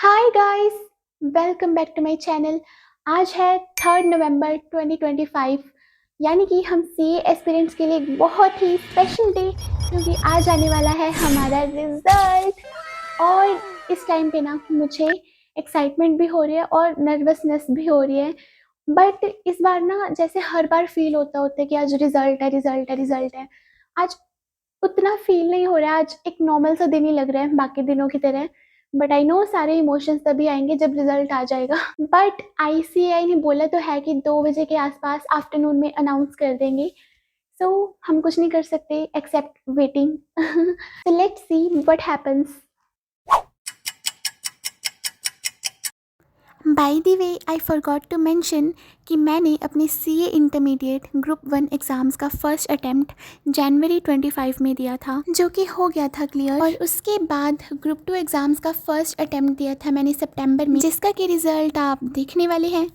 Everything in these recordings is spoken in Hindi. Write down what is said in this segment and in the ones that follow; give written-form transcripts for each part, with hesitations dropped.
Hi guys, welcome back to my channel. आज है 3 नवंबर 2025, यानी कि हम सीए एस्पिरेंट्स के लिए एक बहुत ही स्पेशल डे, क्योंकि आज आने वाला है हमारा रिजल्ट। और इस टाइम पे ना मुझे एक्साइटमेंट भी हो रही है और नर्वसनेस भी हो रही है। बट इस बार ना जैसे हर बार फील होता है कि आज रिजल्ट है, रिजल्ट है, रिजल्ट है। आज उतना फील नहीं हो रहा है, आज एक नॉर्मल सा दिन ही लग रहा है बाकी दिनों की तरह। बट आई नो सारे इमोशंस तभी आएंगे जब रिजल्ट आ जाएगा। बट आईसीएआई ने बोला तो है कि 2 बजे के आसपास आफ्टरनून में अनाउंस कर देंगे। सो हम कुछ नहीं कर सकते except waiting. So let's see what happens. By the way I forgot to mention कि मैंने अपने सीए इंटरमीडिएट ग्रुप 1 एग्ज़ाम्स का फर्स्ट अटेम्प्ट जनवरी 25 में दिया था, जो कि हो गया था क्लियर। और उसके बाद ग्रुप 2 एग्ज़ाम्स का फर्स्ट अटेम्प्ट दिया था मैंने सितंबर में, जिसका कि रिज़ल्ट आप देखने वाले हैं।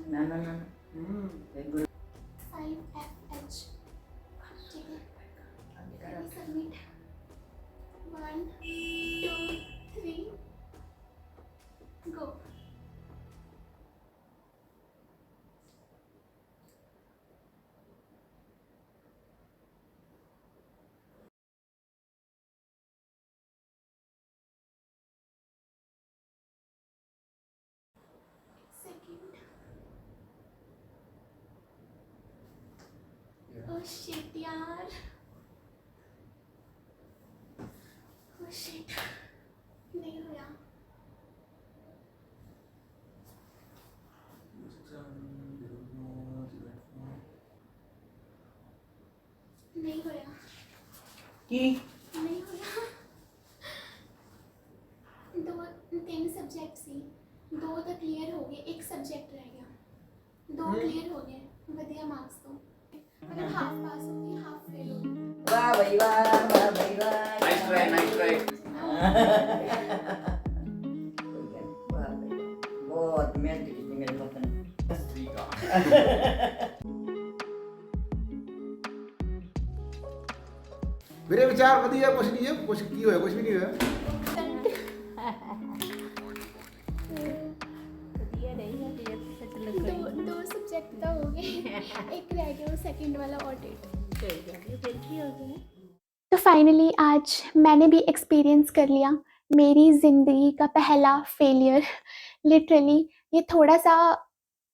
ना ना ना 5FH सबमिट 1 2 3 गो। ओह शिट यार, ओह शिट, नहीं हुआ, नहीं हुआ कि नहीं हुआ। दो 3 सब्जेक्ट सी, 2 तो क्लियर हो गए, एक सब्जेक्ट रह गया। 2 क्लियर हो गए, बढ़िया मार्क्स तो मतलब हाफ पास हो गई, हाफ फेल हो गई। वाह भाई वाह, वाह भाई वाह, नाइस ट्राई, नाइस ट्राई। वाह भाई, बहुत मेहनत की थी मेरे वतन। मेरे विचार ਵਧੀਆ ਕੁਛ ਨਹੀਂ ਹੈ, ਕੁਛ ਕੀ ਹੋਇਆ, ਕੁਛ ਵੀ ਨਹੀਂ ਹੋਇਆ। दो सब्जेक्ट तो हो गए, एक रह गया, वो सेकंड वाला ऑडिट। तो फाइनली आज मैंने भी एक्सपीरियंस कर लिया मेरी ज़िंदगी का पहला फेलियर। लिटरली ये थोड़ा सा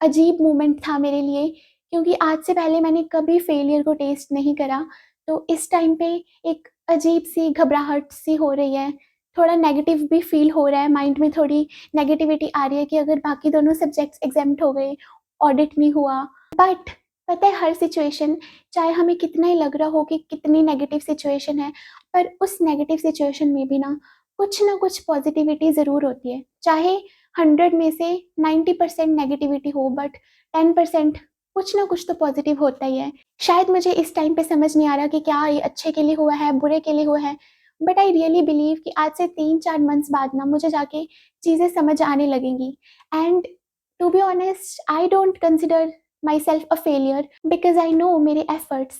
अजीब मोमेंट था मेरे लिए, क्योंकि आज से पहले मैंने कभी फेलियर को टेस्ट नहीं करा। तो इस टाइम पे एक अजीब सी घबराहट सी हो रही है, थोड़ा नेगेटिव भी फील हो रहा है, माइंड में थोड़ी नेगेटिविटी आ रही है कि अगर बाकी दोनों सब्जेक्ट्स एग्जाम्ट हो गए, ऑडिट नहीं हुआ। बट पता है हर सिचुएशन, चाहे हमें कितना ही लग रहा हो कि कितनी नेगेटिव सिचुएशन है, पर उस नेगेटिव सिचुएशन में भी ना कुछ पॉजिटिविटी ज़रूर होती है। चाहे 100 में से 90% नेगेटिविटी हो, बट 10% कुछ ना कुछ तो पॉजिटिव होता ही है। शायद मुझे इस टाइम पे समझ नहीं आ रहा कि क्या ये अच्छे के लिए हुआ है, बुरे के लिए हुआ है। बट आई रियली बिलीव कि आज से 3-4 मंथ्स बाद ना मुझे जाके चीज़ें समझ आने लगेंगी। And to be honest I don't consider myself a failure, because I know मेरे एफर्ट्स,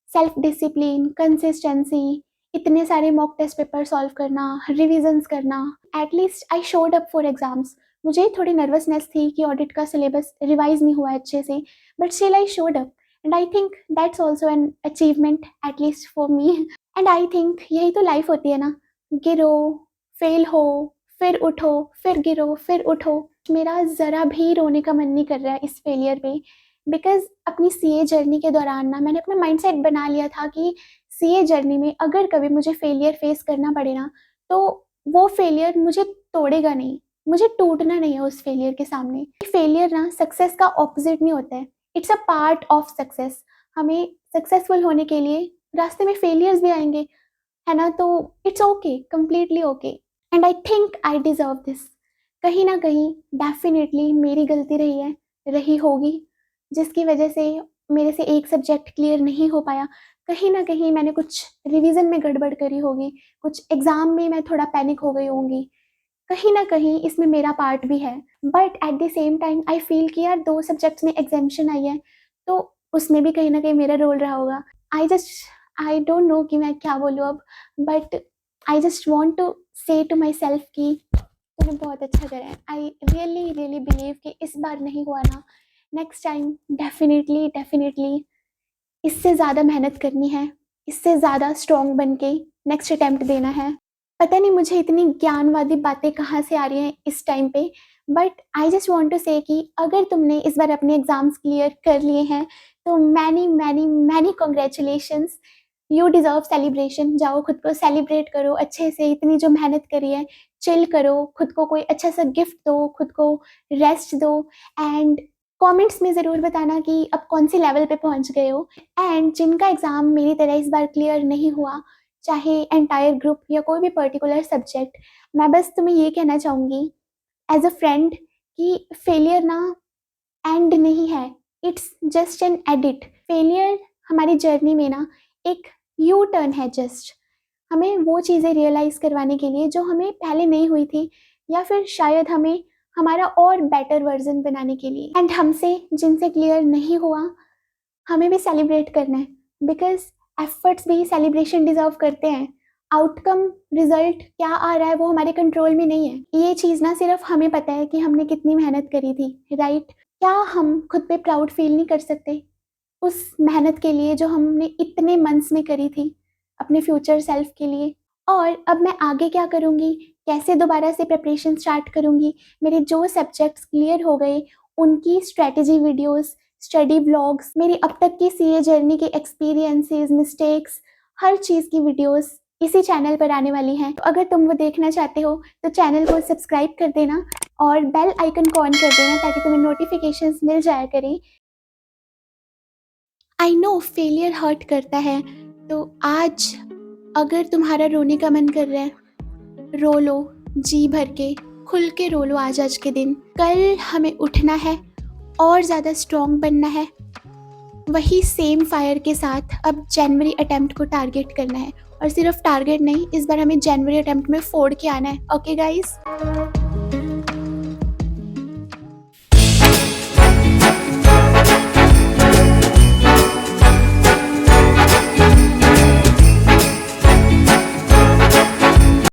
सेल्फ डिसिप्लिन, कंसिस्टेंसी, इतने सारे मॉक टेस्ट पेपर सॉल्व करना, रिविजन्स करना, at least I showed up for exams. मुझे थोड़ी नर्वसनेस थी कि ऑडिट का सिलेबस रिवाइज नहीं हुआ अच्छे से, but still I showed up. And I think that's also an achievement at least for me. And I think यही तो लाइफ होती है ना, गिरो, फेल हो, फिर उठो, फिर गिरो, फिर उठो। मेरा ज़रा भी रोने का मन नहीं कर रहा है इस फेलियर पे, बिकॉज अपनी सीए जर्नी के दौरान ना मैंने अपना माइंडसेट बना लिया था कि सीए जर्नी में अगर कभी मुझे फेलियर फेस करना पड़े ना, तो वो फेलियर मुझे तोड़ेगा नहीं, मुझे टूटना नहीं है उस फेलियर के सामने। फेलियर ना सक्सेस का ऑपोजिट नहीं होता है, it's a part of success. हमें सक्सेसफुल होने के लिए रास्ते में फेलियर्स भी आएंगे, है ना, तो it's okay, completely okay. And I think I deserve this. कहीं ना कहीं डेफिनेटली मेरी गलती रही है, रही होगी, जिसकी वजह से मेरे से एक सब्जेक्ट क्लियर नहीं हो पाया। कहीं ना कहीं मैंने कुछ रिवीजन में गड़बड़ करी होगी, कुछ एग्ज़ाम में मैं थोड़ा पैनिक हो गई होंगी, कहीं ना कहीं इसमें मेरा पार्ट भी है। But at the same time I feel कि यार 2 सब्जेक्ट्स में एग्जामेशन आई है, तो उसमें भी कहीं ना कहीं मेरा रोल रहा होगा। आई डोंट नो कि मैं क्या बोलूँ अब। But I just want to say to myself कि तूने बहुत अच्छा करा है। आई रियली रियली बिलीव कि इस बार नहीं हुआ ना, नेक्स्ट टाइम डेफिनेटली इससे ज़्यादा मेहनत करनी है, इससे ज़्यादा स्ट्रॉन्ग बन के नेक्स्ट अटैम्प्ट देना है। पता नहीं मुझे इतनी ज्ञानवादी बातें कहाँ से आ रही हैं इस टाइम पे, but I just want to say कि अगर तुमने इस बार अपने एग्ज़ाम्स क्लियर कर लिए हैं तो many congratulations, you deserve celebration. जाओ खुद को सेलिब्रेट करो अच्छे से, इतनी जो मेहनत करी है, चिल करो, खुद को कोई अच्छा सा गिफ्ट दो, खुद को रेस्ट दो एंड कमेंट्स में ज़रूर बताना कि अब कौन सी लेवल पे पहुंच गए हो। एंड जिनका एग्ज़ाम मेरी तरह इस बार क्लियर नहीं हुआ, चाहे एंटायर ग्रुप या कोई भी पर्टिकुलर सब्जेक्ट, मैं बस तुम्हें ये कहना चाहूँगी एज अ फ्रेंड कि फेलियर ना एंड नहीं है, it's just an edit. Failure हमारी जर्नी में ना एक यू टर्न है, जस्ट हमें वो चीज़ें रियलाइज़ करवाने के लिए जो हमें पहले नहीं हुई थी, या फिर शायद हमें हमारा और बेटर वर्जन बनाने के लिए। एंड हमसे जिनसे क्लियर नहीं हुआ, हमें भी सेलिब्रेट करना है, बिकॉज एफर्ट्स भी सेलिब्रेशन डिजर्व करते हैं। आउटकम रिजल्ट क्या आ रहा है वो हमारे कंट्रोल में नहीं है। ये चीज़ ना सिर्फ हमें पता है कि हमने कितनी मेहनत करी थी, राइट? क्या हम खुद पे प्राउड फील नहीं कर सकते उस मेहनत के लिए जो हमने इतने मंथ्स में करी थी अपने फ्यूचर सेल्फ के लिए? और अब मैं आगे क्या करूँगी, कैसे दोबारा से प्रिपरेशन स्टार्ट करूँगी, मेरे जो सब्जेक्ट्स क्लियर हो गए उनकी स्ट्रेटजी वीडियोस, स्टडी व्लॉग्स, मेरी अब तक की सीए जर्नी के एक्सपीरियंसेस, मिस्टेक्स, हर चीज़ की वीडियोस इसी चैनल पर आने वाली हैं। तो अगर तुम वो देखना चाहते हो तो चैनल को सब्सक्राइब कर देना और बेल आइकन को ऑन कर देना ताकि तुम्हें नोटिफिकेशंस मिल जाया करें। आई नो फेलियर हर्ट करता है, तो आज अगर तुम्हारा रोने का मन कर रहा है, रो लो, जी भर के, खुल के रो लो आज के दिन। कल हमें उठना है और ज़्यादा स्ट्रॉन्ग बनना है, वही सेम फायर के साथ अब जनवरी अटेम्प्ट को टारगेट करना है। और सिर्फ टारगेट नहीं, इस बार हमें जनवरी अटेम्प्ट में फोड़ के आना है। Okay guys.